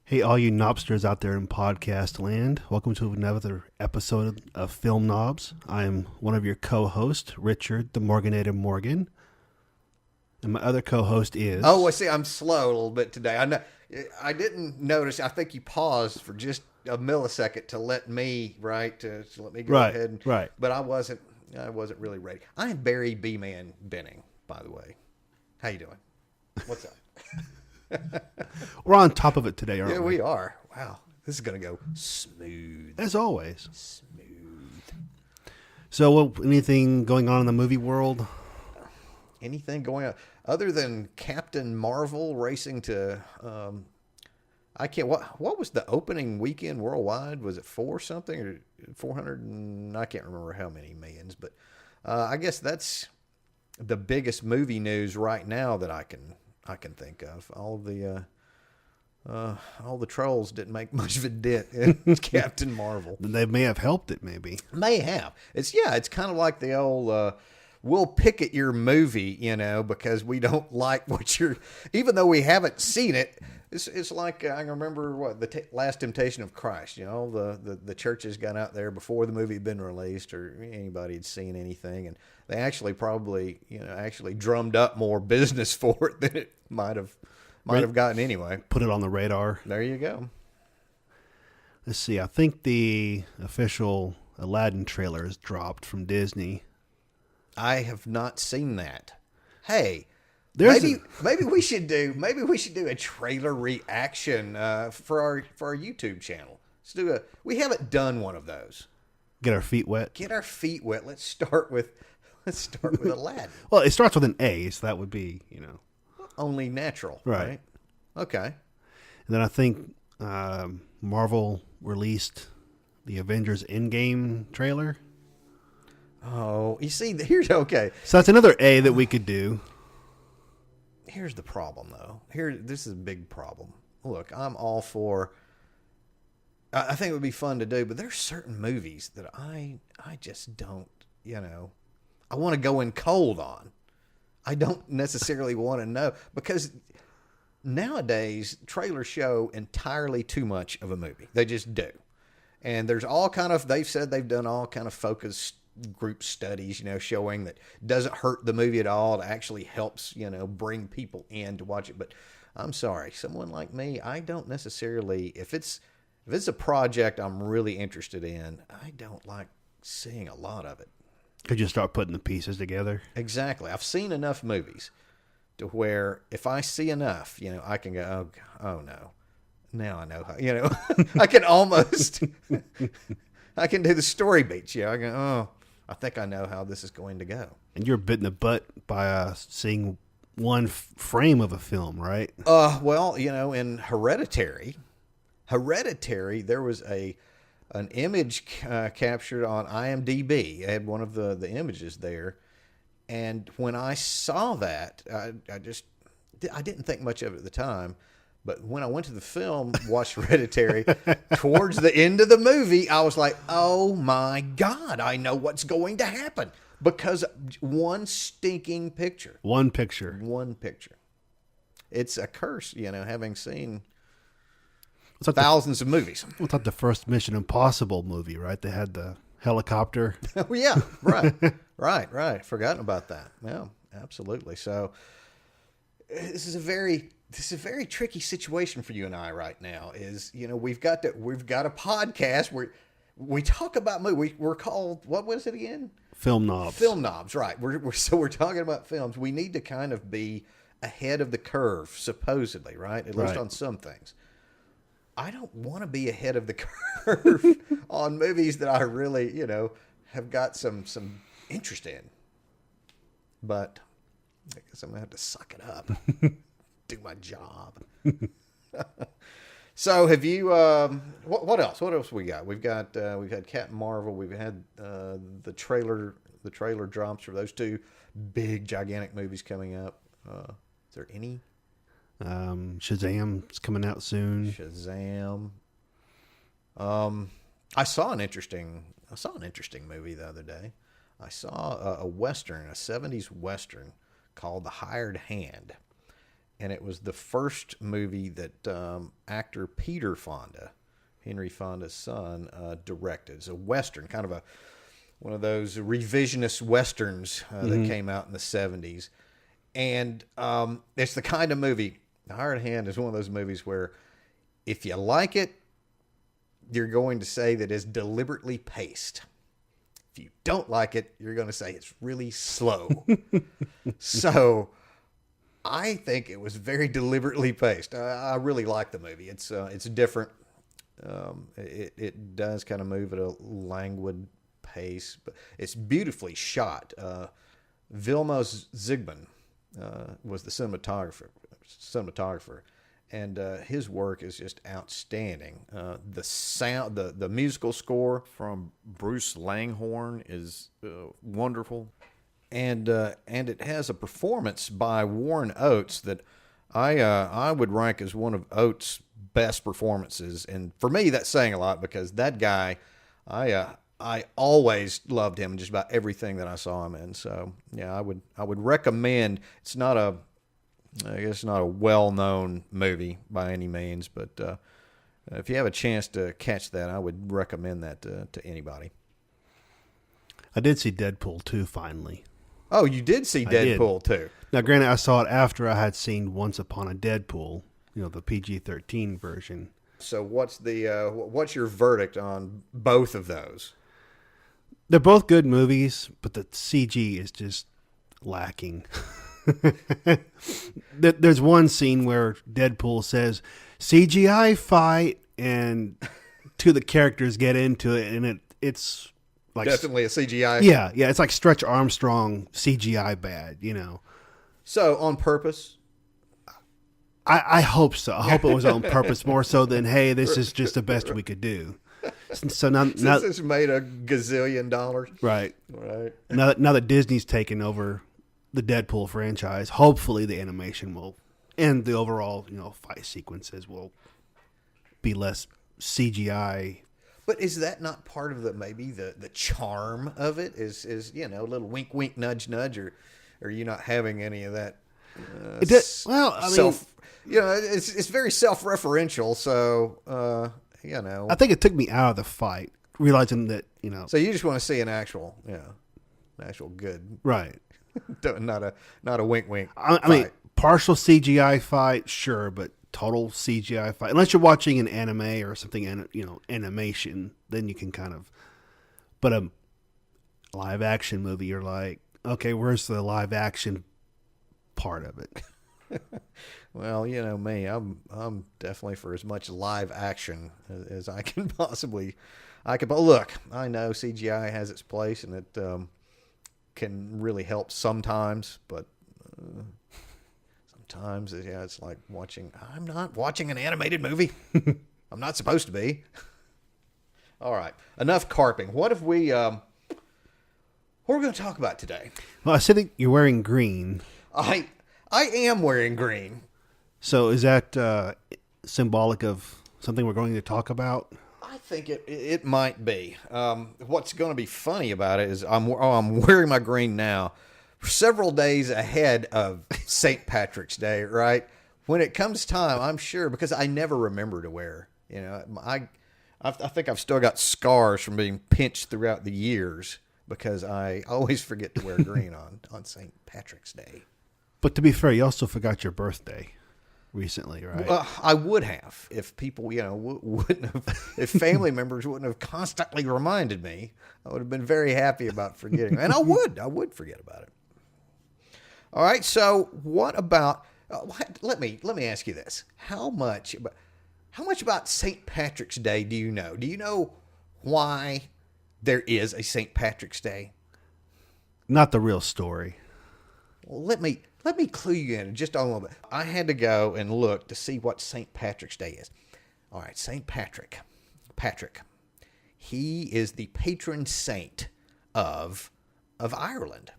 Hey, all you knobsters out there in podcast land, welcome to another episode of Film Nobs. I'm one of your co-hosts, Richard, the Morganator Morgan. And my other co-host is... Oh, I see. I'm slow a little bit today. I didn't notice. I think you paused for just a millisecond to let me, to let me go ahead. Right. But I wasn't really ready. I am Barry B-Man Benning, by the way. How you doing? What's up? We're on top of it today, aren't we? Yeah, we are. Wow. This is going to go smooth. As always. Smooth. So, anything going on in the movie world? Anything going on other than Captain Marvel racing to what was the opening weekend worldwide? Was it 4 something or 400 and I can't remember how many millions, but I guess that's the biggest movie news right now that I can think of. All the trolls didn't make much of a dent in Captain Marvel. They may have helped it, maybe. May have. It's kind of like the old we'll pick at your movie, because we don't like what even though we haven't seen it. It's like I remember the Last Temptation of Christ. The churches got out there before the movie had been released or anybody had seen anything, and they actually probably drummed up more business for it than it might have gotten anyway. Put it on the radar. There you go. Let's see. I think the official Aladdin trailer is dropped from Disney. I have not seen that. Hey, maybe we should do a trailer reaction for our YouTube channel. We haven't done one of those. Get our feet wet. Let's start with Aladdin. Well, it starts with an A, so that would be, only natural, right? Okay. And then I think Marvel released the Avengers Endgame trailer. Oh, you see, here's okay. So that's another A that we could do. Here's the problem, though. This is a big problem. Look, I'm all for. I think it would be fun to do, but there's certain movies that I just don't. I want to go in cold on. I don't necessarily want to know because nowadays trailers show entirely too much of a movie. They just do, and there's all kind of. They've said they've done all kind of focus group studies, showing that doesn't hurt the movie at all. It actually helps, bring people in to watch it. But I'm sorry, someone like me, I don't necessarily, if it's a project I'm really interested in, I don't like seeing a lot of it. Could you start putting the pieces together? Exactly. I've seen enough movies to where if I see enough, I can go, oh no, now I know how, I can almost, I can do the story beats. I go, oh, I think I know how this is going to go. And you're bit in the butt by seeing one frame of a film, right? Well, in Hereditary, there was an image captured on IMDb. I had one of the images there, and when I saw that, I didn't think much of it at the time. But when I went to the film, watched Hereditary, towards the end of the movie, I was like, oh my God, I know what's going to happen. Because one stinking picture. One picture. It's a curse, having seen thousands of movies. What's like the first Mission Impossible movie, right? They had the helicopter. Oh, yeah, right. Right. Forgotten about that. Yeah, absolutely. So this is a very tricky situation for you and I right now. We've got a podcast where we talk about movies. We're called, what was it again? Film Nobs. Film Nobs, right. We're talking about films. We need to kind of be ahead of the curve, supposedly, right? At least on some things. I don't want to be ahead of the curve on movies that I really, have got some interest in. But I guess I'm going to have to suck it up. Do my job. So have you what else we got? We've had Captain Marvel, we've had the trailer drops for those two big gigantic movies coming up. Is there any? Shazam's coming out soon. Shazam. I saw an interesting movie the other day. I saw a 70s Western called The Hired Hand. and it was the first movie that actor Peter Fonda, Henry Fonda's son, directed. It's a Western, kind of one of those revisionist Westerns that came out in the 70s. And it's the kind of movie, The Hired Hand is one of those movies where if you like it, you're going to say that it's deliberately paced. If you don't like it, you're going to say it's really slow. So I think it was very deliberately paced. I really like the movie. It's different. It does kind of move at a languid pace, but it's beautifully shot. Vilmos Zsigmondt was the cinematographer, and his work is just outstanding. The sound, the musical score from Bruce Langhorne is wonderful, and it has a performance by Warren Oates that I would rank as one of Oates' best performances, and for me that's saying a lot because that guy, I always loved him in just about everything that I saw him in. So yeah, I would recommend. It's not a well-known movie by any means, but if you have a chance to catch that, I would recommend that to anybody. I did see Deadpool 2 finally. Oh, you did see Deadpool 2. Now, granted, I saw it after I had seen Once Upon a Deadpool, the PG-13 version. So what's your verdict on both of those? They're both good movies, but the CG is just lacking. There's one scene where Deadpool says, CGI fight, and two of the characters get into it, and it's like... Definitely a CGI. Yeah, it's like Stretch Armstrong CGI bad, So, on purpose? I hope so. I hope it was on purpose more so than, hey, this is just the best we could do. So now Since it's made $1 gazillion. Right. Right. Now that Disney's taken over the Deadpool franchise, hopefully the animation will, and the overall, fight sequences will be less CGI. But is that not part of the charm of it? Is a little wink, wink, nudge, nudge, or are you not having any of that? It's very self-referential. So I think it took me out of the fight, realizing that So you just want to see an actual good, right? not a wink, wink. I mean, partial CGI fight, sure, but total CGI fight, unless you're watching an anime or something, animation, then you can kind of. But a live action movie, you're like, okay, where's the live action part of it? Well, me, I'm definitely for as much live action as I can possibly. Look, I know CGI has its place and it can really help sometimes, but sometimes it's like I'm not watching an animated movie. I'm not supposed to be. All right, enough carping. What are we going to talk about today? Well, I said you're wearing green. I am wearing green. So is that symbolic of something we're going to talk about? I think it might be. What's going to be funny about it is I'm wearing my green now, several days ahead of St. Patrick's Day. Right when it comes time, I'm sure because I never remember to wear. I think I've still got scars from being pinched throughout the years because I always forget to wear green on St. Patrick's Day. But to be fair, you also forgot your birthday recently, right? I would have if people, wouldn't have, if family members wouldn't have constantly reminded me. I would have been very happy about forgetting, and I would forget about it. All right, so what about? Let me ask you this: How much about St. Patrick's Day do you know? Do you know why there is a St. Patrick's Day? Not the real story. Well, let me clue you in just a little bit. I had to go and look to see what St. Patrick's Day is. All right, St. Patrick. He is the patron saint of Ireland.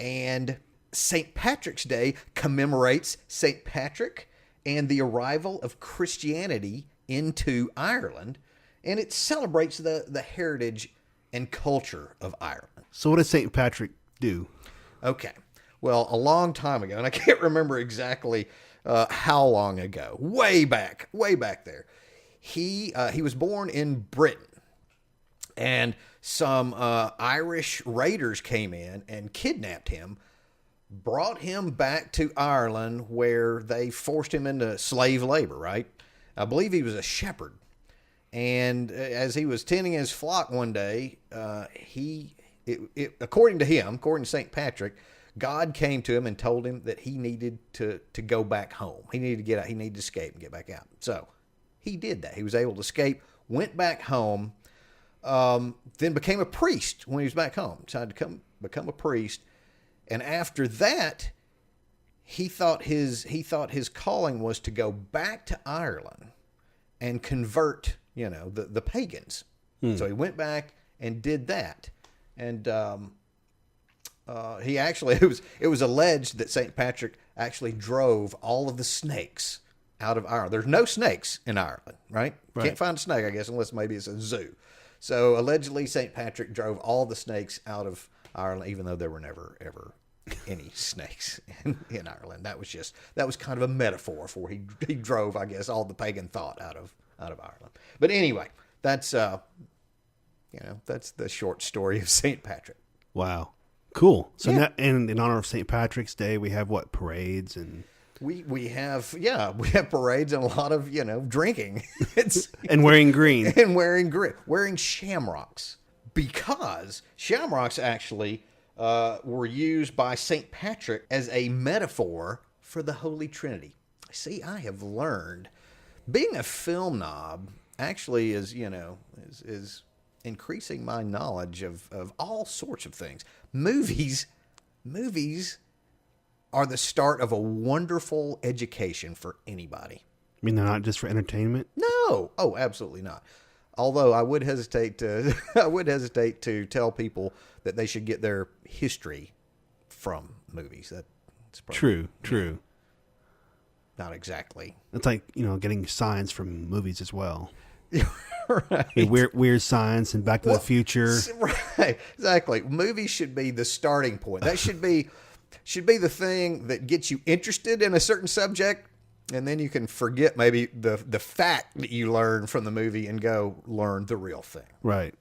And St. Patrick's Day commemorates St. Patrick and the arrival of Christianity into Ireland. And it celebrates the heritage and culture of Ireland. So what does St. Patrick do? Okay. Well, a long time ago, and I can't remember exactly how long ago. Way back there. He was born in Britain, and some Irish raiders came in and kidnapped him, brought him back to Ireland, where they forced him into slave labor. Right? I believe he was a shepherd. And as he was tending his flock one day, according to St. Patrick, God came to him and told him that he needed to go back home. He needed to get out. He needed to escape and get back out. So he did that. He was able to escape, went back home, then became a priest when he was back home. Decided to become a priest. And after that, he thought his calling was to go back to Ireland and convert, the pagans. So he went back and did that. And he actually, it was alleged that St. Patrick actually drove all of the snakes out of Ireland. There's no snakes in Ireland, right? Can't find a snake, I guess, unless maybe it's a zoo. So allegedly St. Patrick drove all the snakes out of Ireland, even though there were never, ever any snakes in Ireland. That was kind of a metaphor for he drove, I guess, all the pagan thought out of Ireland. But anyway, that's that's the short story of St. Patrick. Wow. Cool. So now, and in honor of St. Patrick's Day, we have what, parades and we have parades and a lot of drinking. and wearing green and wearing shamrocks, because shamrocks actually were used by St. Patrick as a metaphor for the Holy Trinity. See, I have learned. Being a film knob actually is increasing my knowledge of all sorts of things. Movies are the start of a wonderful education for anybody. I mean, they're not just for entertainment? No. Oh, absolutely not. Although I would hesitate to tell people that they should get their history from movies. That's probably True. Not exactly. It's like, getting science from movies as well. Right. I mean, weird science and Back to the Future. Right. Exactly. Movies should be the starting point. That should be the thing that gets you interested in a certain subject, and then you can forget maybe the fact that you learned from the movie and go learn the real thing. Right.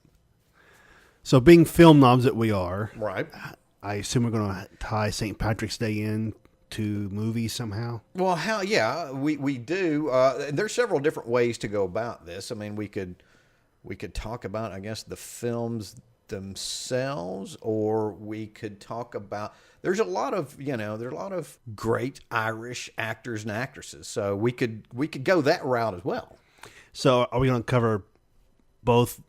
So being film knobs that we are, right? I assume we're going to tie St. Patrick's Day in to movies somehow. Well, we do. There's several different ways to go about this. I mean, we could talk about, I guess, the films themselves, or we could talk about. There's a lot of great Irish actors and actresses, so we could go that route as well. So, are we going to cover both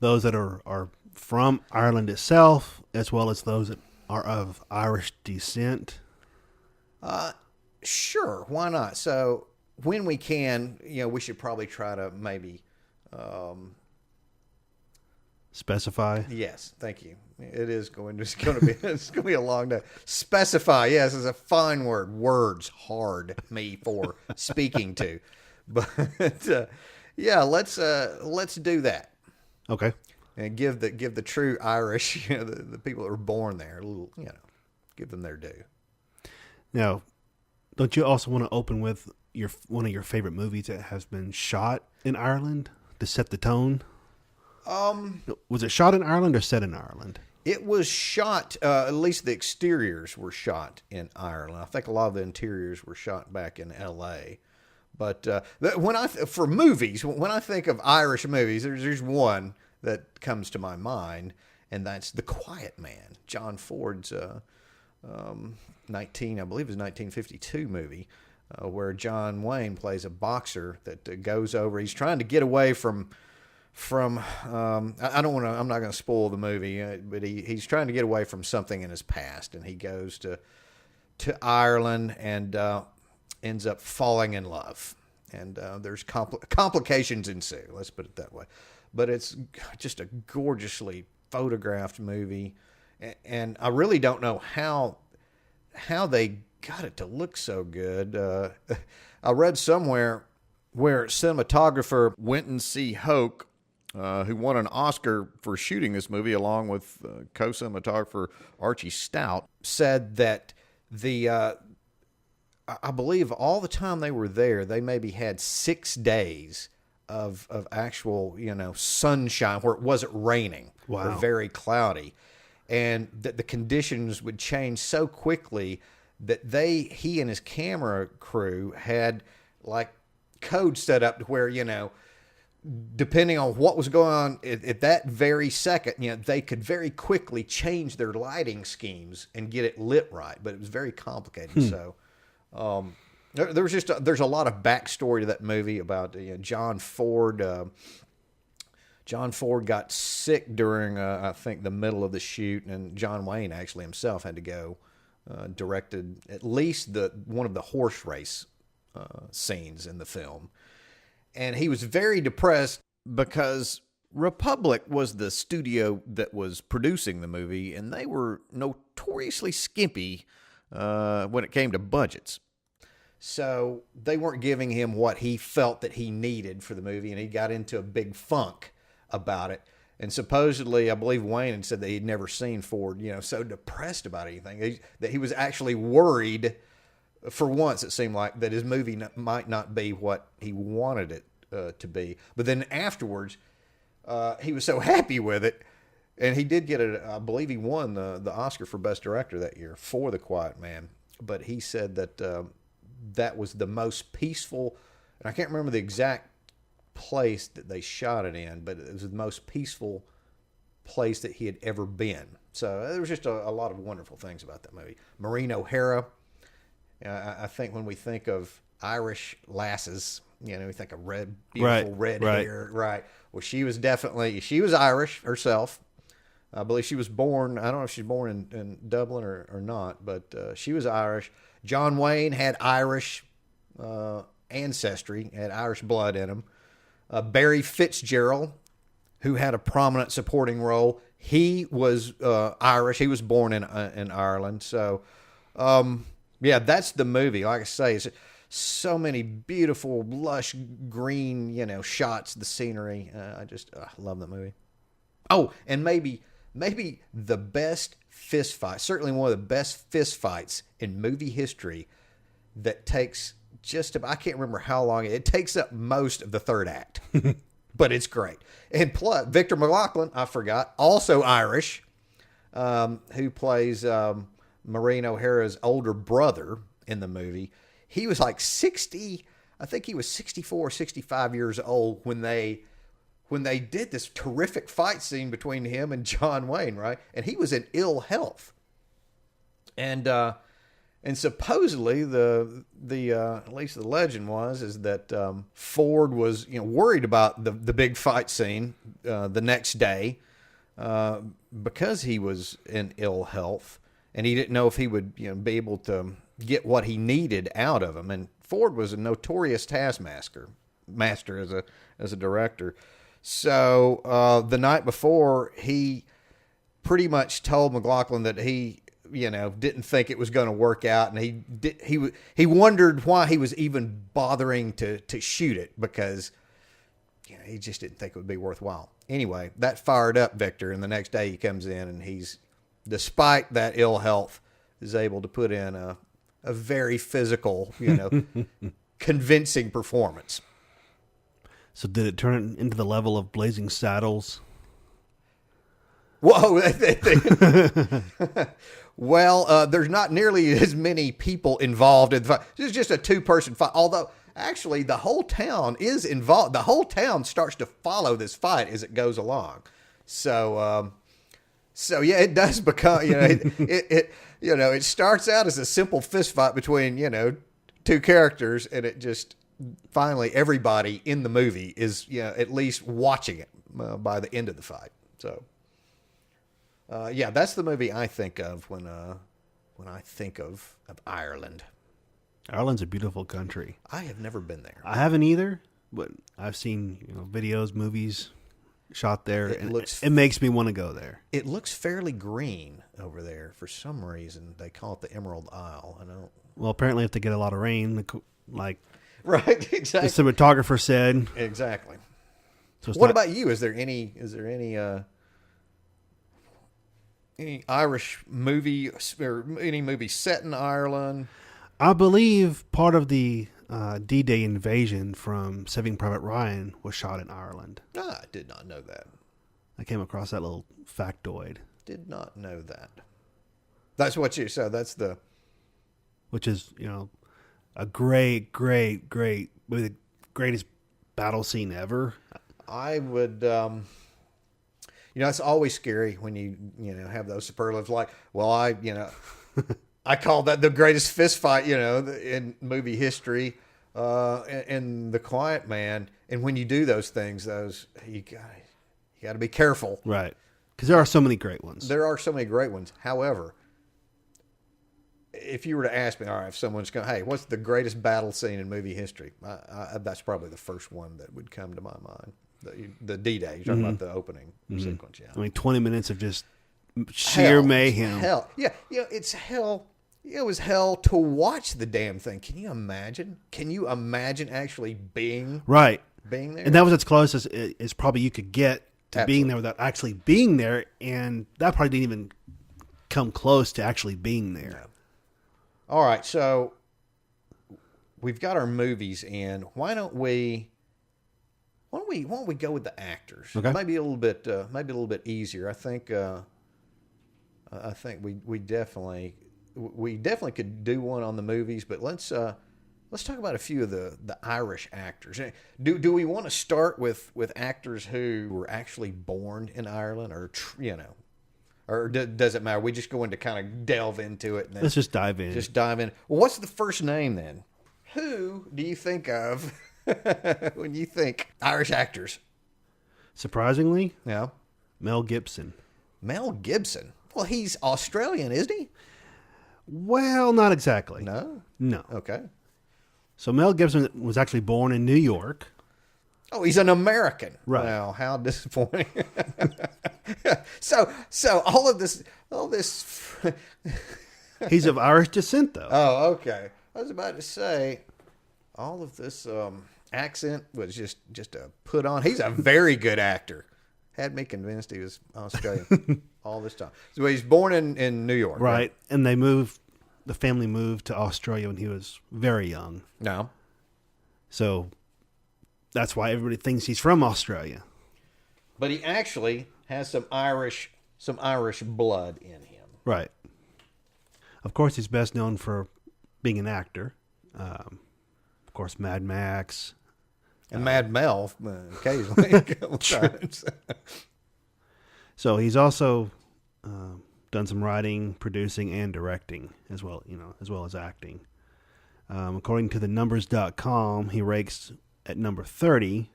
those that are from Ireland itself, as well as those that are of Irish descent? Sure, why not? So when we can, we should probably try to maybe specify. Yes, thank you. It's going to be a long day. Specify, yes, is a fine word. Words hard me for speaking to, but let's do that. Okay. And give the true Irish, the people that were born there, a little, give them their due. Now, don't you also want to open with one of your favorite movies that has been shot in Ireland to set the tone? Was it shot in Ireland or set in Ireland? It was shot, at least the exteriors were shot in Ireland. I think a lot of the interiors were shot back in L.A. But when I think of Irish movies, there's one that comes to my mind, and that's The Quiet Man, John Ford's 1952 movie, where John Wayne plays a boxer that goes over. He's trying to get away from I'm not going to spoil the movie, but he's trying to get away from something in his past, and he goes to Ireland and ends up falling in love, and there's complications ensue. Let's put it that way. But it's just a gorgeously photographed movie, and I really don't know how they got it to look so good. I read somewhere where cinematographer Winton C. Hoke, who won an Oscar for shooting this movie along with co-cinematographer Archie Stout, said that I believe all the time they were there, they maybe had 6 days of actual, sunshine where it wasn't raining or Wow. very cloudy. And that the conditions would change so quickly that he and his camera crew had like code set up to where, depending on what was going on at that very second, they could very quickly change their lighting schemes and get it lit right. But it was very complicated. So there's a lot of backstory to that movie about John Ford. John Ford got sick during, I think, the middle of the shoot, and John Wayne actually himself had to go directed at least one of the horse race scenes in the film. And he was very depressed because Republic was the studio that was producing the movie, and they were notoriously skimpy when it came to budgets. So they weren't giving him what he felt that he needed for the movie, and he got into a big funk about it. And supposedly, I believe Wayne had said that he'd never seen Ford, so depressed about anything, that he was actually worried. For once, it seemed like that his movie might not be what he wanted it to be. But then afterwards, he was so happy with it, and he did get I believe he won the Oscar for Best Director that year for The Quiet Man. But he said that that was the most peaceful, and I can't remember the exact place that they shot it in, but it was the most peaceful place that he had ever been. So there was just a lot of wonderful things about that movie. Maureen O'Hara, I think when we think of Irish lasses, we think of beautiful red hair. Right. Well, she was Irish herself. I believe she was born, I don't know if she's born in Dublin or not, but she was Irish. John Wayne had Irish ancestry, had Irish blood in him. Barry Fitzgerald, who had a prominent supporting role, he was Irish. He was born in Ireland. So, yeah, that's the movie. Like I say, it's so many beautiful, lush green, shots, the scenery. I love that movie. Oh, and maybe the best fist fight, certainly one of the best fist fights in movie history that takes I can't remember how long. It takes up most of the third act, but it's great. And plus, Victor McLaglen, I forgot, also Irish, who plays Maureen O'Hara's older brother in the movie. He was like 60, I think he was 64, 65 years old when they did this terrific fight scene between him and John Wayne, right? And he was in ill health. And supposedly the at least the legend is that Ford was worried about the big fight scene the next day because he was in ill health, and he didn't know if he would be able to get what he needed out of him. And Ford was a notorious taskmaster as a director. So the night before, he pretty much told McLaglen that he didn't think it was going to work out, and he wondered why he was even bothering to shoot it, because he just didn't think it would be worthwhile. Anyway, that fired up Victor, and the next day he comes in, and he's, despite that ill health, is able to put in a very physical, convincing performance. So did it turn it into the level of Blazing Saddles? Whoa! Well, there's not nearly as many people involved in the fight. This is just a 2-person fight. Although, actually, the whole town is involved. The whole town starts to follow this fight as it goes along. So yeah, it does become. It starts out as a simple fist fight between 2 characters, and it just finally everybody in the movie is at least watching it by the end of the fight. So. Yeah, that's the movie I think of when I think of Ireland. Ireland's a beautiful country. I have never been there. I haven't either, but I've seen videos, movies shot there. It makes me want to go there. It looks fairly green over there for some reason. They call it the Emerald Isle. I don't. Well, apparently, if they get a lot of rain, like right, exactly. The cinematographer said. Exactly. So what about you? Is there any any Irish movie or any movie set in Ireland? I believe part of the D-Day invasion from Saving Private Ryan was shot in Ireland. Ah, I did not know that. I came across that little factoid. Did not know that. That's what you said. That's the... Which is, a great, great, great, maybe the greatest battle scene ever. I would... it's always scary when you have those superlatives like, well, I call that the greatest fist fight, in movie history, in The Quiet Man. And when you do those things, you got to be careful. Right. Because there are so many great ones. There are so many great ones. However, if you were to ask me, all right, if someone's going, hey, what's the greatest battle scene in movie history? That's probably the first one that would come to my mind. The D-Day. You're talking about the opening sequence. Yeah. I mean, 20 minutes of just sheer mayhem. Hell. Yeah. It's hell. It was hell to watch the damn thing. Can you imagine? Can you imagine actually being right? Being there? And that was as close as probably you could get to Absolutely. being there without actually being there. And that probably didn't even come close to actually being there. No. All right. So we've got our movies in. Why don't we go with the actors? Okay. Maybe a little bit easier. I think we definitely could do one on the movies, but let's talk about a few of the Irish actors. Do we want to start with actors who were actually born in Ireland, or does it matter? We just go into kind of delve into it. And then Let's just dive in. Well, what's the first name then? Who do you think of when you think Irish actors? Surprisingly, Yeah. Mel Gibson. Mel Gibson. Well, he's Australian, isn't he? Well, not exactly. No. No. Okay. So Mel Gibson was actually born in New York. Oh, he's an American. Right. Well, how disappointing. So all this. He's of Irish descent, though. Oh, okay. I was about to say, all of this accent was just a put on. He's a very good actor. Had me convinced he was Australian all this time. So he's born in New York. Right. And the family moved to Australia when he was very young. No. So that's why everybody thinks he's from Australia. But he actually has some Irish blood in him. Right. Of course, he's best known for being an actor. Of course, Mad Max. And Mad Mel, occasionally. A couple times. So he's also done some writing, producing, and directing as well, as well as acting. According to the numbers.com, he ranks at number 30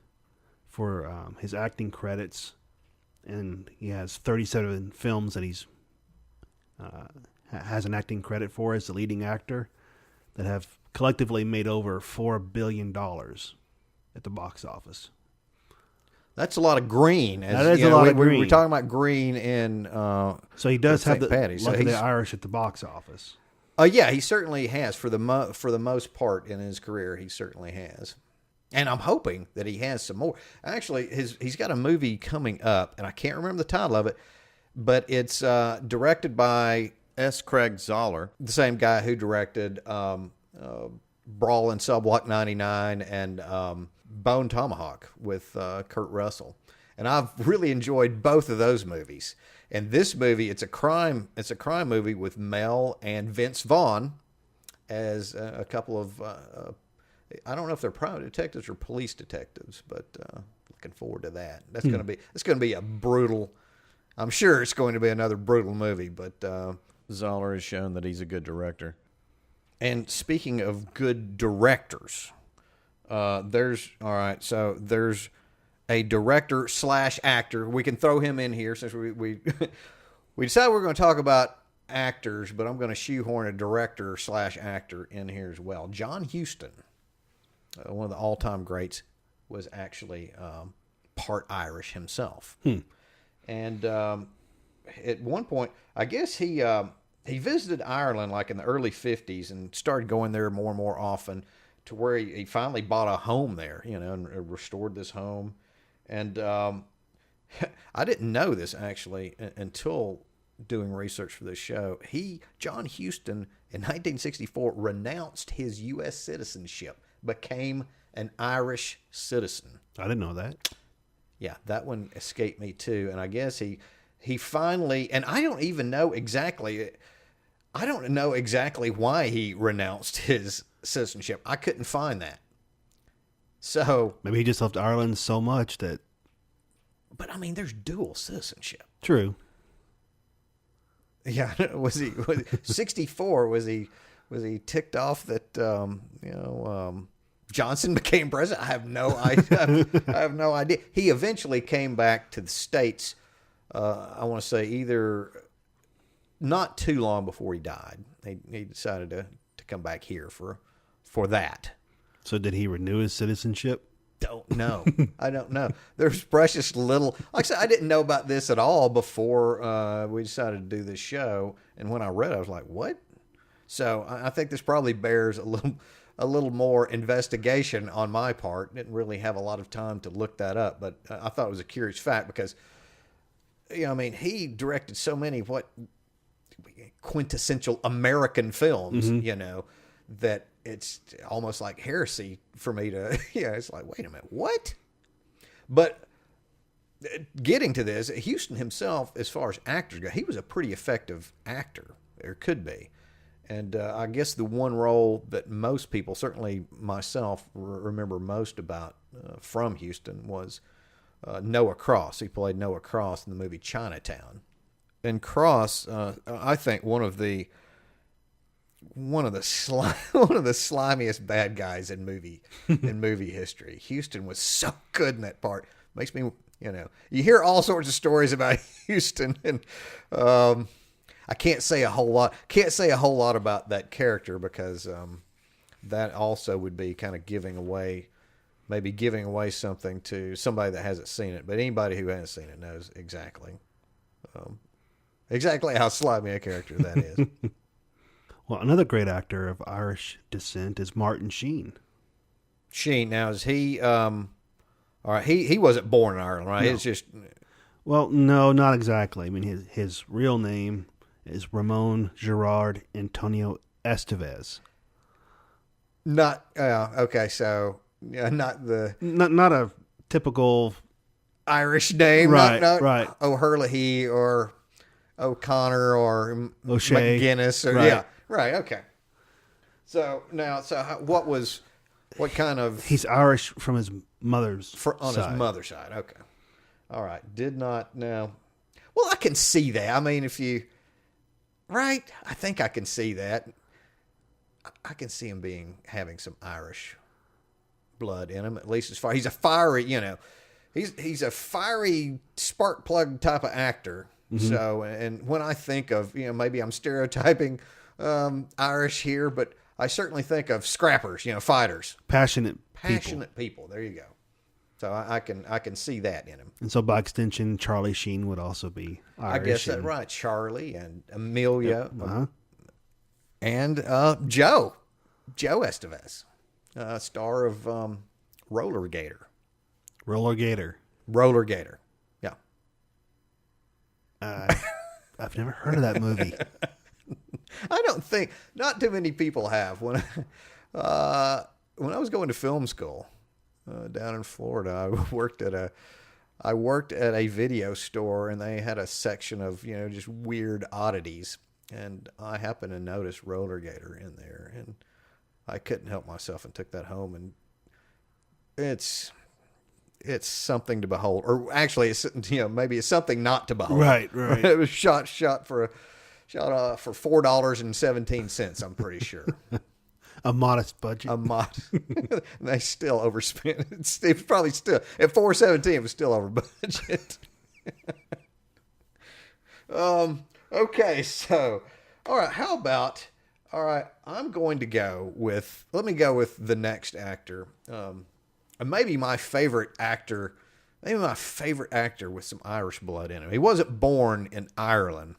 for his acting credits, and he has 37 films that he's has an acting credit for as the leading actor that have collectively made over $4 billion at the box office. That's a lot of green. That is a lot of green. We're talking about green in So he does have the Patty's. luck So of the he's- Irish at the box office. yeah, he certainly has for the most part in his career. He certainly has, and I'm hoping that he has some more. Actually, he's got a movie coming up, and I can't remember the title of it, but it's directed by S. Craig Zoller. the same guy who directed Brawl in Sublock 99 and Bone Tomahawk with Kurt Russell. And I've really enjoyed both of those movies. And this movie, it's a crime movie with Mel and Vince Vaughn as a couple of I don't know if they're private detectives or police detectives, but looking forward to that. It's going to be a brutal. I'm sure it's going to be another brutal movie, but Zoller has shown that he's a good director. and speaking of good directors, there's a director / actor. We can throw him in here since we decided we're going to talk about actors, but I'm going to shoehorn a director / actor in here as well. John Huston, one of the all-time greats, was actually part Irish himself. And at one point, I guess he visited Ireland like in the early 50s and started going there more and more often to where he finally bought a home there, and restored this home. And I didn't know this actually until doing research for this show, John Huston, in 1964, renounced his U.S. citizenship, became an Irish citizen. I didn't know that. Yeah, that one escaped me too. And I guess he finally, and I don't know exactly why he renounced his citizenship. I couldn't find that. So Maybe he just loved Ireland so much that. But I mean, there's dual citizenship. True. Yeah, was he 64? Was he ticked off that Johnson became president? I have no idea. I have no idea. He eventually came back to the States. I want to say either not too long before he died. He decided to come back here for that. So did he renew his citizenship? Don't know. I don't know. There's precious little. Like I said, I didn't know about this at all before we decided to do this show. And when I read it, I was like, "What?" So I think this probably bears a little more investigation on my part. Didn't really have a lot of time to look that up, but I thought it was a curious fact because, I mean, he directed so many quintessential American films, that it's almost like heresy for me to, it's like, wait a minute, what? But getting to this, Huston himself, as far as actors go, he was a pretty effective actor, or could be. And I guess the one role that most people, certainly myself, remember most about from Huston was Noah Cross. He played Noah Cross in the movie Chinatown. And Cross, I think one of the slimiest bad guys in movie history. Huston was so good in that part. Makes me, you hear all sorts of stories about Huston, and I can't say a whole lot. Can't say a whole lot about that character because that also would be kind of giving away something to somebody that hasn't seen it. But anybody who hasn't seen it knows exactly how slimy a character that is. Well, another great actor of Irish descent is Martin Sheen. Sheen, now is he? All right, he wasn't born in Ireland, right? No. It's just. Well, no, not exactly. I mean, his real name is Ramon Gerard Antonio Estevez. Not okay. So not a typical Irish name, right? not right. O'Herlihy or O'Connor or O'Shea. McGinnis or Right. Right. Okay. So now, what kind of? He's Irish from his mother's on side. his mother's side. Okay. All right. Did not know. Well, I can see that. I mean, right? I think I can see that. I can see him having some Irish blood in him, at least as far. He's a fiery, he's a fiery spark plug type of actor. Mm-hmm. So, and when I think of, maybe I'm stereotyping Irish here, but I certainly think of scrappers, fighters, passionate people. There you go. So I can see that in him. And so by extension, Charlie Sheen would also be Irish. I guess that's right. Charlie and Amelia, Uh-huh. and Joe Estevez, star of Roller Gator. Yeah. I've never heard of that movie. I don't think not too many people have. When I was going to film school down in Florida, I worked at a video store, and they had a section of just weird oddities, and I happened to notice Roller Gator in there, and I couldn't help myself and took that home, and it's something to behold, or actually, it's maybe it's something not to behold. Right. It was shot for $4.17. I'm pretty sure. A modest budget. They still overspent. It's probably still at $4.17. It was still over budget. Okay, so all right. How about I'm going to go with. Let me go with the next actor. Maybe my favorite actor. Maybe my favorite actor with some Irish blood in him. He wasn't born in Ireland,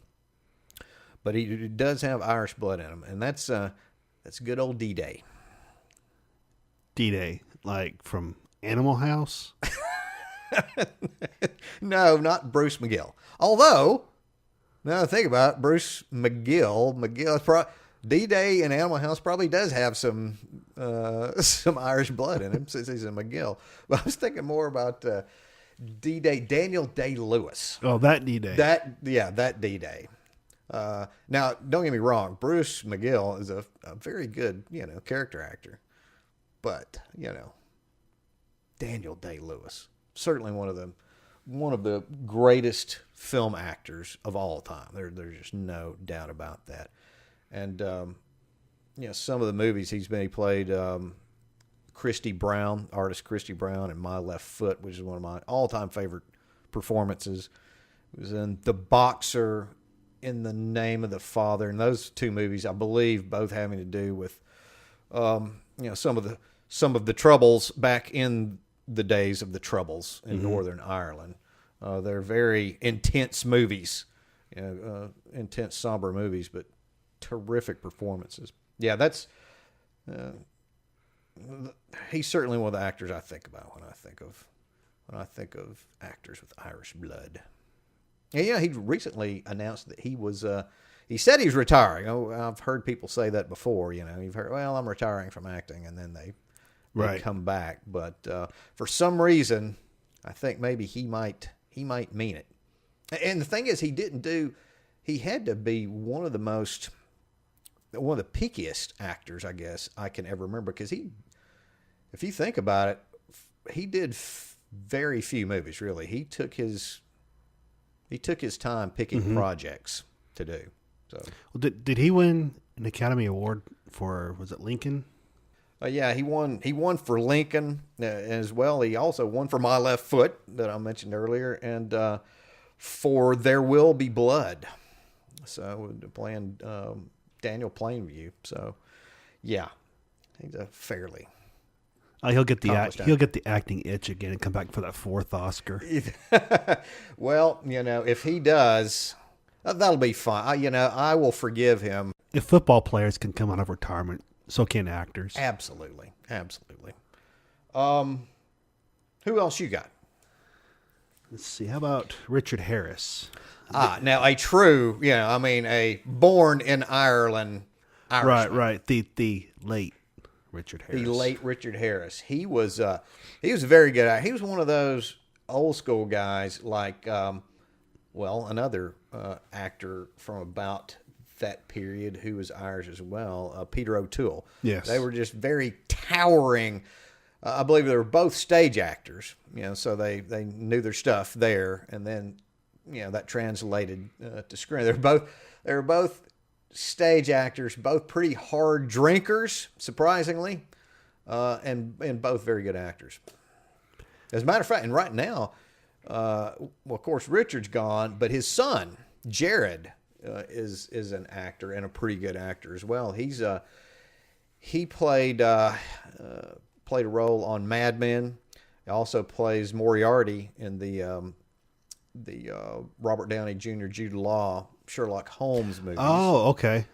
but he does have Irish blood in him, and that's good old D-Day. D-Day, like from Animal House? No, not Bruce McGill. Although Now think about it, Bruce McGill. D-Day in Animal House probably does have some Irish blood in him since he's a McGill. But I was thinking more about D-Day, Daniel Day-Lewis. Oh, that D-Day. That D-Day. Now, don't get me wrong. Bruce McGill is a very good, character actor. But, Daniel Day-Lewis, certainly one of the greatest film actors of all time. There's just no doubt about that. And, some of the movies he played artist Christy Brown in My Left Foot, which is one of my all-time favorite performances. It was in The Boxer, In the Name of the Father, and those two movies, I believe, both having to do with, some of the troubles back in the days of the Troubles in Northern Ireland. They're very intense movies, intense, somber movies, but terrific performances. Yeah, that's he's certainly one of the actors I think about when I think of actors with Irish blood. And, he recently announced that he said he was retiring. I've heard people say that before. You've heard, well, I'm retiring from acting, and then they come back. But for some reason, I think maybe he might mean it. And the thing is, he had to be one of the pickiest actors, I guess, I can ever remember. Because if you think about it, he did very few movies, really. He took his time picking projects to do. So, well, did he win an Academy Award for, was it Lincoln? Yeah, he won for Lincoln as well. He also won for My Left Foot that I mentioned earlier, and for There Will Be Blood. So playing Daniel Plainview. So yeah, he's a fairly he'll get the acting itch again and come back for that fourth Oscar. Well, if he does, that'll be fine. I will forgive him. If football players can come out of retirement, so can actors. Absolutely. Who else you got? Let's see. How about Richard Harris? Now a true, a born in Ireland Irishman. Right. The late Richard Harris. The late Richard Harris. He was a very good actor. He was one of those old school guys like, another actor from about that period who was Irish as well, Peter O'Toole. Yes. They were just very towering. I believe they were both stage actors, so they knew their stuff there, and then that translated to screen. They were both stage actors, both pretty hard drinkers, surprisingly, and both very good actors. As a matter of fact, and right now, of course, Richard's gone, but his son Jared is an actor and a pretty good actor as well. He played a role on Mad Men. He also plays Moriarty in the Robert Downey Jr. Jude Law Sherlock Holmes movies. Oh, okay.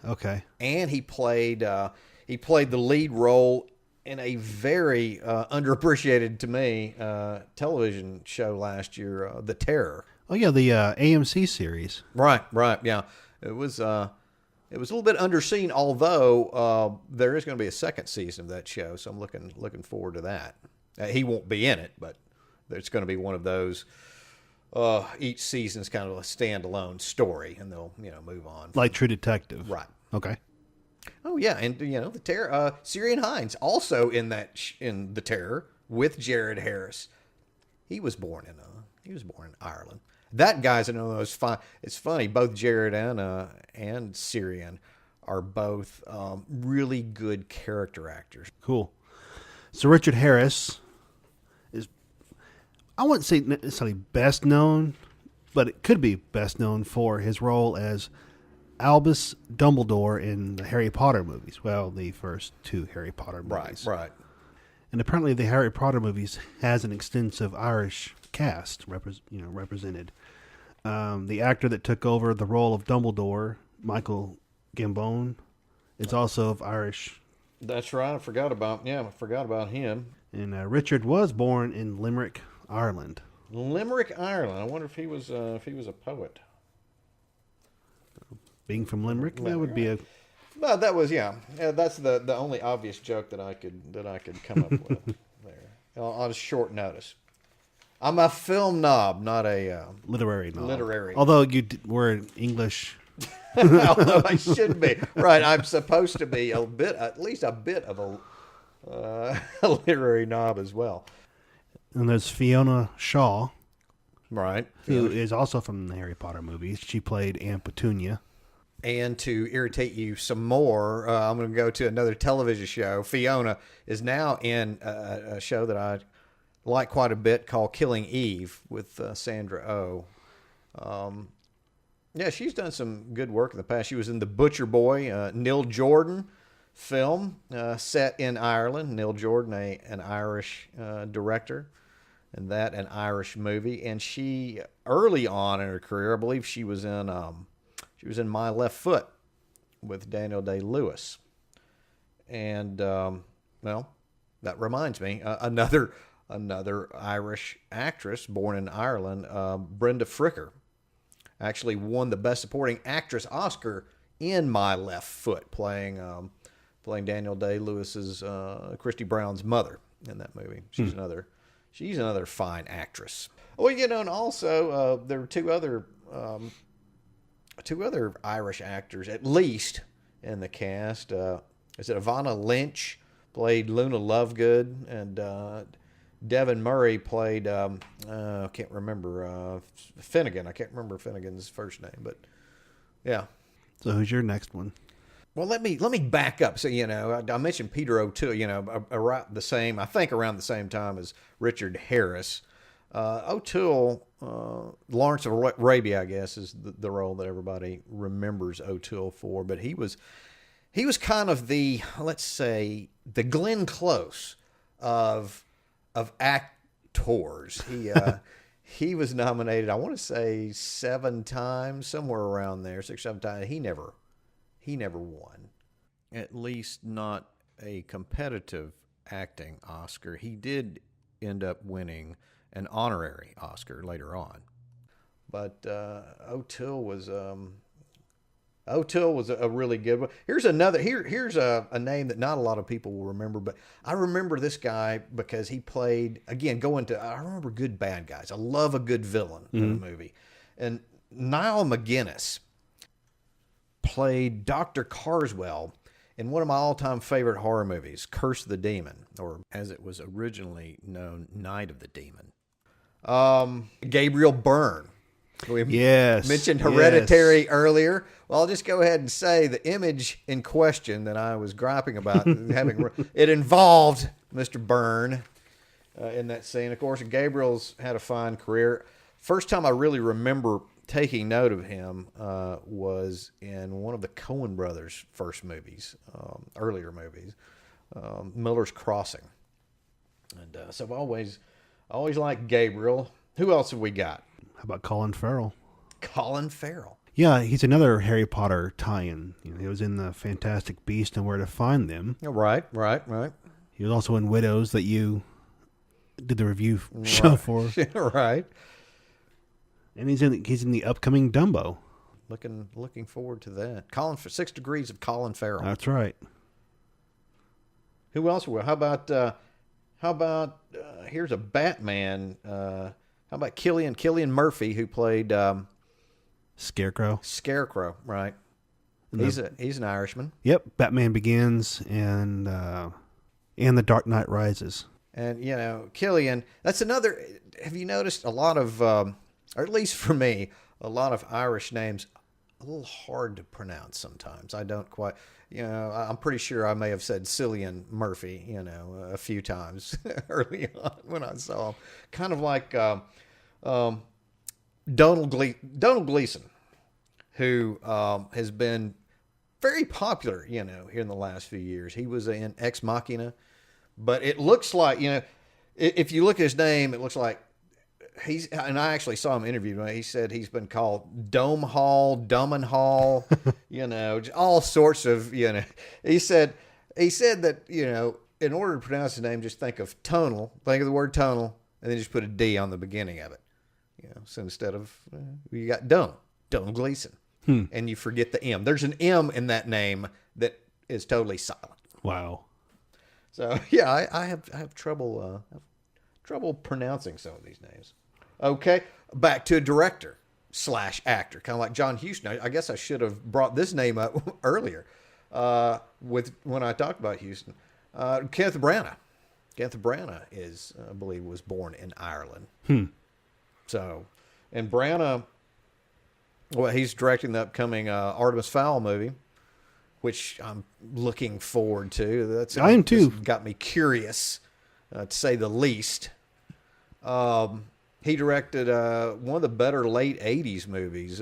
And he played the lead role in a very underappreciated to me television show last year, The Terror. Oh yeah, the AMC series. Right, yeah. It was a little bit underseen, although there is going to be a second season of that show, so I'm looking forward to that. He won't be in it, but it's going to be one of those. Each season's kind of a standalone story, and they'll move on. Like True Detective. Right. Okay. Oh yeah, and The Terror. Syrian Hines also in in The Terror with Jared Harris. He was born in Ireland. That guy's another those fine. It's funny. Both Jared and Syrian are both really good character actors. Cool. So Richard Harris is, I wouldn't say necessarily best known, but it could be best known for his role as Albus Dumbledore in the Harry Potter movies. Well, the first two Harry Potter movies. Right. And apparently the Harry Potter movies has an extensive Irish cast represented. The actor that took over the role of Dumbledore, Michael Gambon, is also of Irish. That's right. I forgot about him. And Richard was born in Limerick, Ireland. Limerick, Ireland. I wonder if he was a poet. Being from Limerick, that would be a... No, that was that's the only obvious joke that I could come up with there on short notice. I'm a film knob, not a literary novel. Literary. Although were an English... Although I should be. Right, I'm supposed to be at least a bit of a literary knob as well. And there's Fiona Shaw, Right. who is also from the Harry Potter movies. She played Aunt Petunia. And to irritate you some more, I'm going to go to another television show. Fiona is now in a show that I like quite a bit called Killing Eve with Sandra Oh. Yeah, she's done some good work in the past. She was in The Butcher Boy, Neil Jordan film set in Ireland. Neil Jordan, an Irish director, and that an Irish movie. And she, early on in her career, I believe she was in My Left Foot with Daniel Day-Lewis. And well, that reminds me, another Irish actress born in Ireland, Brenda Fricker, actually won the Best Supporting Actress Oscar in My Left Foot, playing Daniel Day-Lewis's Christy Brown's mother in that movie. She's another fine actress. Well, and also there were two other Irish actors at least in the cast. Is it Ivana Lynch played Luna Lovegood, and Devin Murray played, I can't remember, Finnegan. I can't remember Finnegan's first name, but yeah. So who's your next one? Well, let me back up. So, I mentioned Peter O'Toole, around the same time as Richard Harris. O'Toole, Lawrence of Arabia, I guess, is the role that everybody remembers O'Toole for, but he was kind of the, let's say, the Glenn Close of actors. He was nominated, I want to say 7 times, somewhere around there, 6 or 7 times. He never won. At least not a competitive acting Oscar. He did end up winning an honorary Oscar later on. But O'Toole was a really good one. Here's a name that not a lot of people will remember, but I remember this guy because he played, again, I remember Good Bad Guys. I love a good villain in a movie. And Niall McGuinness played Dr. Carswell in one of my all-time favorite horror movies, Curse the Demon, or as it was originally known, Night of the Demon. Gabriel Byrne. We mentioned Hereditary earlier. Well, I'll just go ahead and say the image in question that I was griping about, it involved Mr. Byrne in that scene. Of course, Gabriel's had a fine career. First time I really remember taking note of him was in one of the Coen brothers' first movies, earlier movies, Miller's Crossing. And so I always liked Gabriel. Who else have we got? How about Colin Farrell? Colin Farrell. Yeah, he's another Harry Potter tie-in. He was in the Fantastic Beasts and Where to Find Them. Right. He was also in Widows that you did the review show for. Right. And he's in the upcoming Dumbo. Looking forward to that. 6 Degrees of Colin Farrell. That's right. Who else will? How about here's a Batman. How about Cillian Murphy, who played Scarecrow. Scarecrow, right? He's an Irishman. Yep, Batman Begins and The Dark Knight Rises. And Cillian. That's another. Have you noticed a lot of, or at least for me, a lot of Irish names a little hard to pronounce sometimes. I don't quite. I'm pretty sure I may have said Cillian Murphy, a few times early on when I saw him. Kind of like Donald Gleason, who has been very popular, here in the last few years. He was in Ex Machina, but it looks like, if you look at his name, it looks like and I actually saw him interviewed. He said he's been called Dome Hall, Dummin Hall, all sorts of, He said that, in order to pronounce his name, just think of the word tonal, and then just put a D on the beginning of it. So instead of, you got Dome Gleason. and you forget the M. There's an M in that name that is totally silent. Wow. So yeah, I have trouble pronouncing some of these names. Okay, back to a director / actor, kind of like John Huston. I guess I should have brought this name up earlier when I talked about Huston. Kenneth Branagh. Kenneth Branagh is, I believe, was born in Ireland. So, and Branagh, well, he's directing the upcoming Artemis Fowl movie, which I'm looking forward to. I am too. Got me curious, to say the least. He directed one of the better late '80s movies.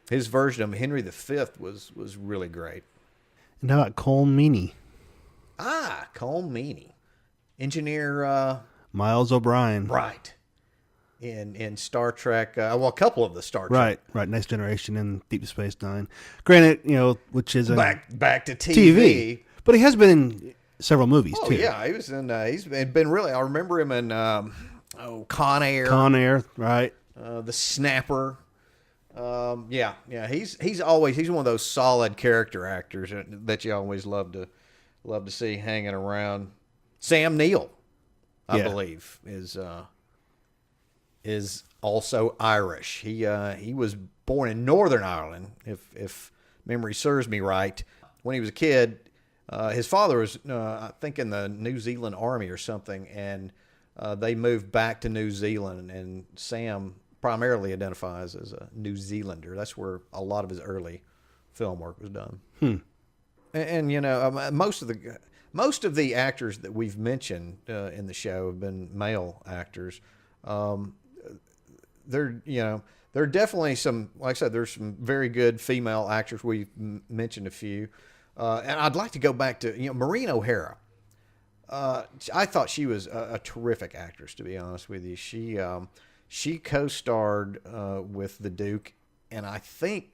His version of Henry V was really great. And how about Cole Meany? Cole Meany, engineer. Miles O'Brien. Right. In Star Trek, well, a couple of the Star Trek. Right. Next Generation and Deep Space Nine. Granted, which is back to TV. But he has been in several movies too. Yeah, he was in. He's been really. I remember him in Con Air. Con Air, right? The Snapper. Yeah. He's one of those solid character actors that you always love to see hanging around. Sam Neill, I believe, is also Irish. He was born in Northern Ireland, if memory serves me right. When he was a kid, his father was, I think, in the New Zealand Army or something, and they moved back to New Zealand, and Sam primarily identifies as a New Zealander. That's where a lot of his early film work was done. And most of the actors that we've mentioned in the show have been male actors. There are definitely some, like I said, there's some very good female actors. We've mentioned a few. And I'd like to go back to, Maureen O'Hara. I thought she was a terrific actress, to be honest with you. She co-starred with the Duke, and I think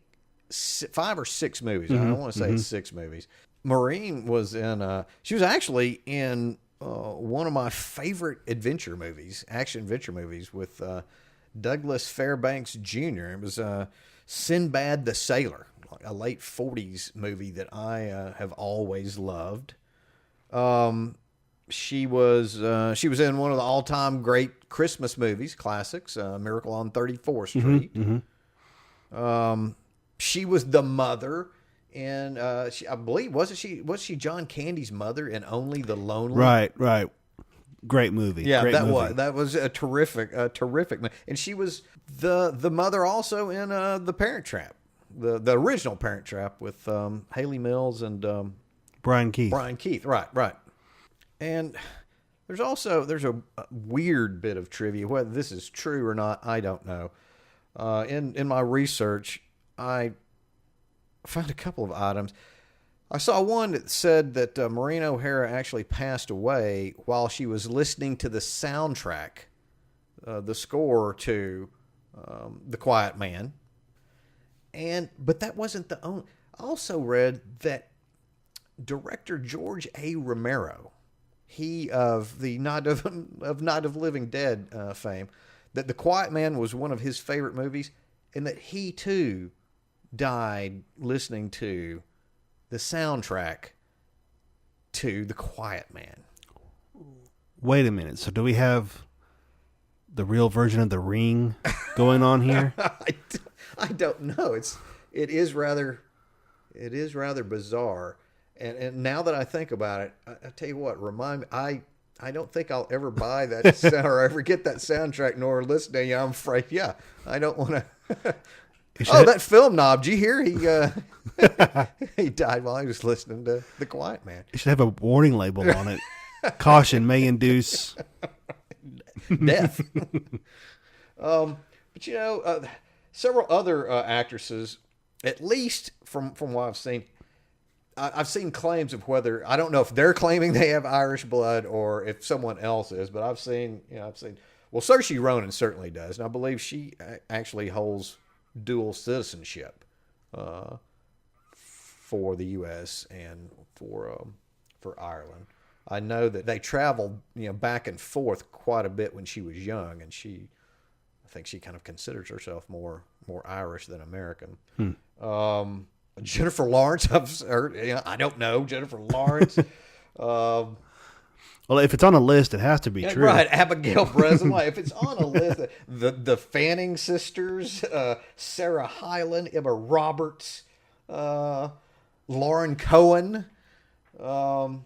5 or 6 movies. I don't want to say 6 movies. Maureen was in, she was actually in one of my favorite action adventure movies with Douglas Fairbanks Jr. It was Sinbad the Sailor, a late 40s movie that I have always loved. She was in one of the all-time great Christmas movies, classics, Miracle on 34th Street. She was the mother in, I believe, was she John Candy's mother in Only the Lonely? Right. Great movie. Yeah, Great movie. that was a terrific movie. And she was the mother also in The Parent Trap, the original Parent Trap with Haley Mills and Brian Keith. Right. And there's a weird bit of trivia. Whether this is true or not, I don't know. In my research, I found a couple of items. I saw one that said that Maureen O'Hara actually passed away while she was listening to the soundtrack, the score to The Quiet Man. But that wasn't the only. I also read that director George A. Romero, he of the Night of Living Dead fame, that The Quiet Man was one of his favorite movies, and that he too died listening to the soundtrack to The Quiet Man. Wait a minute. So do we have the real version of The Ring going on here? I don't know. It is rather bizarre. And now that I think about it, I tell you what, remind me, I don't think I'll ever buy that or ever get that soundtrack nor listen to you. I'm afraid. Yeah, I don't want to. That Film Knob, did you hear? He died while he was listening to The Quiet Man. It should have a warning label on it. Caution may induce death. But several other actresses, at least from what I've seen, I've seen claims of whether, I don't know if they're claiming they have Irish blood or if someone else is, but I've seen, well, Saoirse Ronan certainly does, and I believe she actually holds dual citizenship for the U.S. and for Ireland. I know that they traveled, back and forth quite a bit when she was young, and I think she kind of considers herself more Irish than American. Jennifer Lawrence. I've heard, I don't know Jennifer Lawrence. Well, if it's on a list, it has to be true. Right, Abigail Breslin. Like, if it's on a list, the Fanning sisters, Sarah Hyland, Emma Roberts, Lauren Cohen, and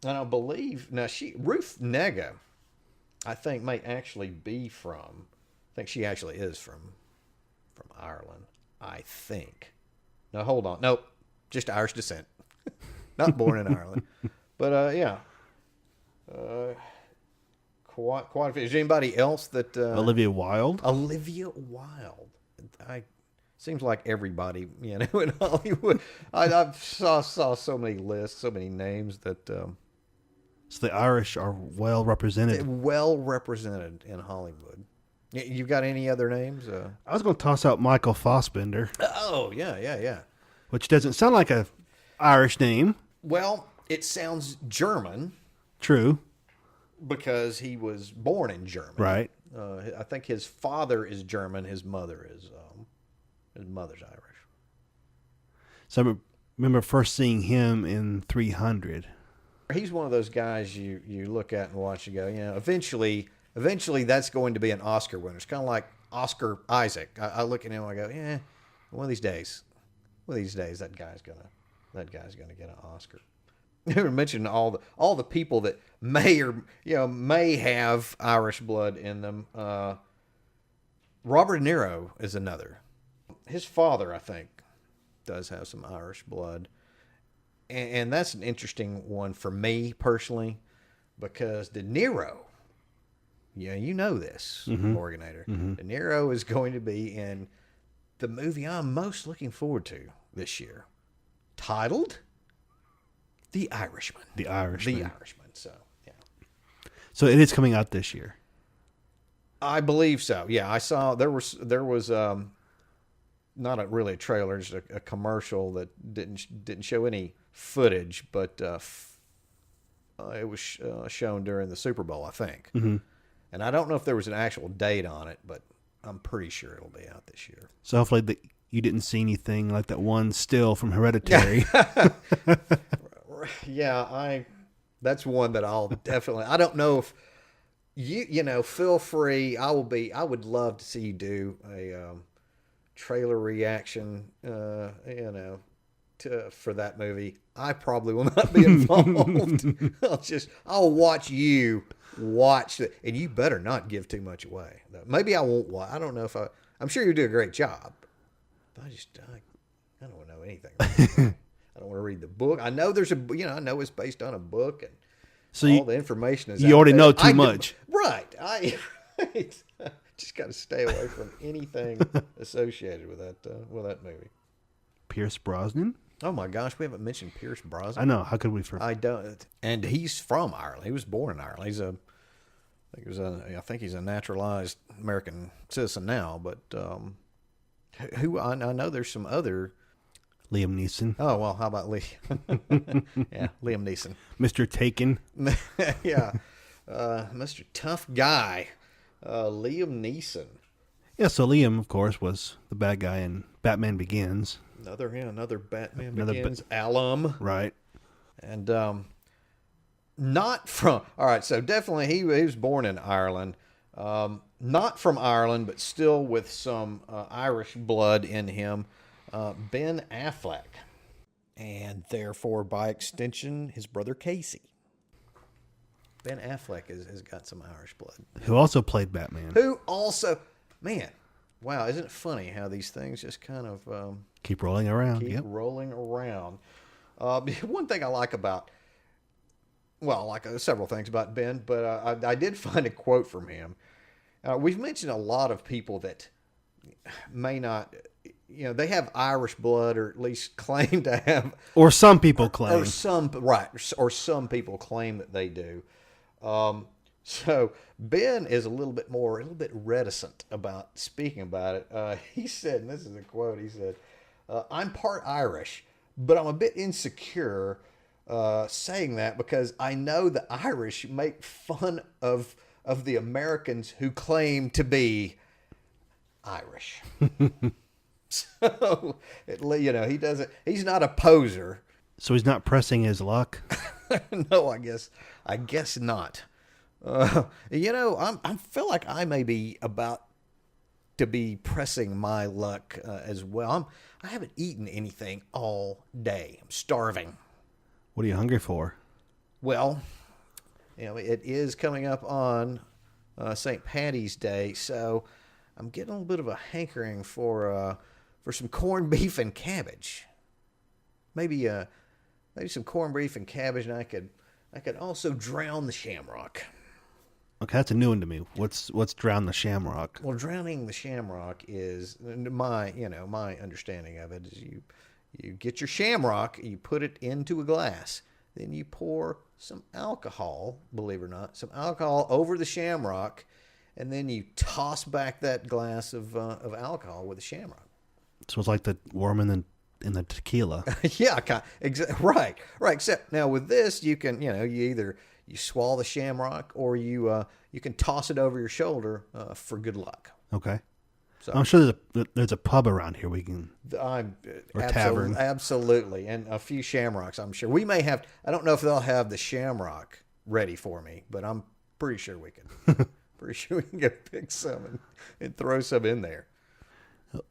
I believe now Ruth Negga, I think may actually be from. I think she actually is from Ireland. I think. No, hold on. Nope, just Irish descent. Not born in Ireland, but yeah. Quite a few. Is there anybody else that Olivia Wilde? Olivia Wilde. Seems like everybody, in Hollywood. I saw so many lists, so many names that. So the Irish are well represented. Well represented in Hollywood. You got any other names? I was going to toss out Michael Fassbender. Oh yeah. Which doesn't sound like a Irish name. Well, it sounds German. True. Because he was born in Germany. Right. I think his father is German. His mother's Irish. So I remember first seeing him in 300. He's one of those guys you look at and watch and go, eventually that's going to be an Oscar winner. It's kind of like Oscar Isaac. I look at him and I go, one of these days that guy's gonna get an Oscar. You mentioned all the people that may have Irish blood in them. Robert De Niro is another. His father, I think, does have some Irish blood, and that's an interesting one for me personally, because De Niro, you know this, Morganator. De Niro is going to be in the movie I'm most looking forward to this year, titled The Irishman. The Irishman. So, yeah. So it is coming out this year. I believe so. Yeah, I saw there was not really a trailer, just a commercial that didn't show any footage, but it was shown during the Super Bowl, I think. Mm-hmm. And I don't know if there was an actual date on it, but I'm pretty sure it'll be out this year. So hopefully you didn't see anything like that one still from Hereditary. Yeah, that's one that I'll definitely. I don't know if feel free. I would love to see you do a trailer reaction. For that movie. I probably will not be involved. I'll watch you watch it, and you better not give too much away. Maybe I won't watch. I don't know if I'm sure you do a great job, but I don't want to know anything. I don't want to read the book. I know I know it's based on a book, and so all the information is. You already know too much, right? I just got to stay away from anything associated with that movie. Pierce Brosnan. Oh my gosh, we haven't mentioned Pierce Brosnan. I know. How could we forget? I don't. And he's from Ireland. He was born in Ireland. I think he's a naturalized American citizen now. But I know there's some other. Liam Neeson. Oh well, how about Liam Neeson, Mr. Taken. Yeah, Mr. Tough Guy, Liam Neeson. Yeah, so Liam, of course, was the bad guy in Batman Begins. Another Batman Begins alum. Right. And not from... All right, so definitely he was born in Ireland. Not from Ireland, but still with some Irish blood in him. Ben Affleck. And therefore, by extension, his brother Casey. Ben Affleck has got some Irish blood. Who also played Batman. Man, wow, isn't it funny how these things just kind of... keep rolling around. Rolling around. One thing I like about... Well, I like several things about Ben, but I did find a quote from him. We've mentioned a lot of people that may not... they have Irish blood, or at least claim to have... Or some people claim. Or some people claim that they do. So Ben is a little bit reticent about speaking about it. He said, and this is a quote, he said, I'm part Irish, but I'm a bit insecure saying that because I know the Irish make fun of the Americans who claim to be Irish. So, he doesn't. He's not a poser. So he's not pressing his luck. No, I guess not. I feel like I may be about to be pressing my luck as well. I haven't eaten anything all day. I'm starving. What are you hungry for? Well, it is coming up on St. Patty's Day, so I'm getting a little bit of a hankering for some corned beef and cabbage. Maybe some corned beef and cabbage, and I could also drown the shamrock. Okay, that's a new one to me. What's drown the shamrock? Well, drowning the shamrock is my understanding of it is you get your shamrock, you put it into a glass, then you pour some alcohol, believe it or not, some alcohol over the shamrock, and then you toss back that glass of alcohol with the shamrock. So it's like the worm in the tequila. Yeah, right. Except now with this, you can you swallow the shamrock, or you can toss it over your shoulder for good luck. Okay. So I'm sure there's a pub around here we can. Or tavern. Absolutely, and a few shamrocks. I'm sure we may have. I don't know if they'll have the shamrock ready for me, but I'm pretty sure we can. Pretty sure we can go pick some and throw some in there.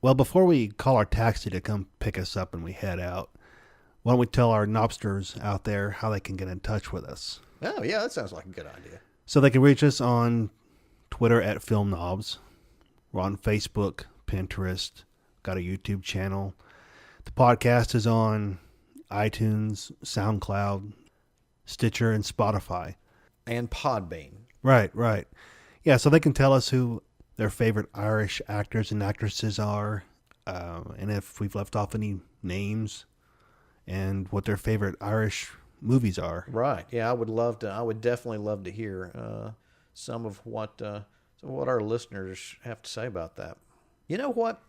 Well, before we call our taxi to come pick us up and we head out, why don't we tell our Nobsters out there how they can get in touch with us? Oh, yeah, that sounds like a good idea. So they can reach us on Twitter at Film Nobs. We're on Facebook, Pinterest, got a YouTube channel. The podcast is on iTunes, SoundCloud, Stitcher, and Spotify. And Podbean. Right. Yeah, so they can tell us who their favorite Irish actors and actresses are, and if we've left off any names, and what their favorite Irish movies are. Right. Yeah, I would definitely love to hear some of what our listeners have to say about that. You know what?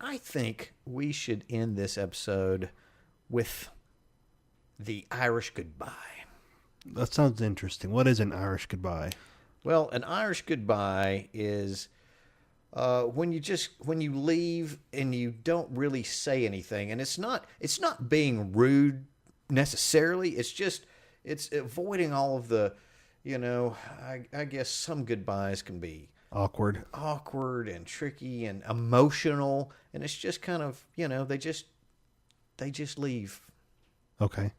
I think we should end this episode with the Irish goodbye. That sounds interesting. What is an Irish goodbye? Well, an Irish goodbye is when you leave and you don't really say anything, and it's not being rude necessarily. It's avoiding all of the, I guess some goodbyes can be awkward and tricky and emotional, and it's just kind of, they just leave. Okay.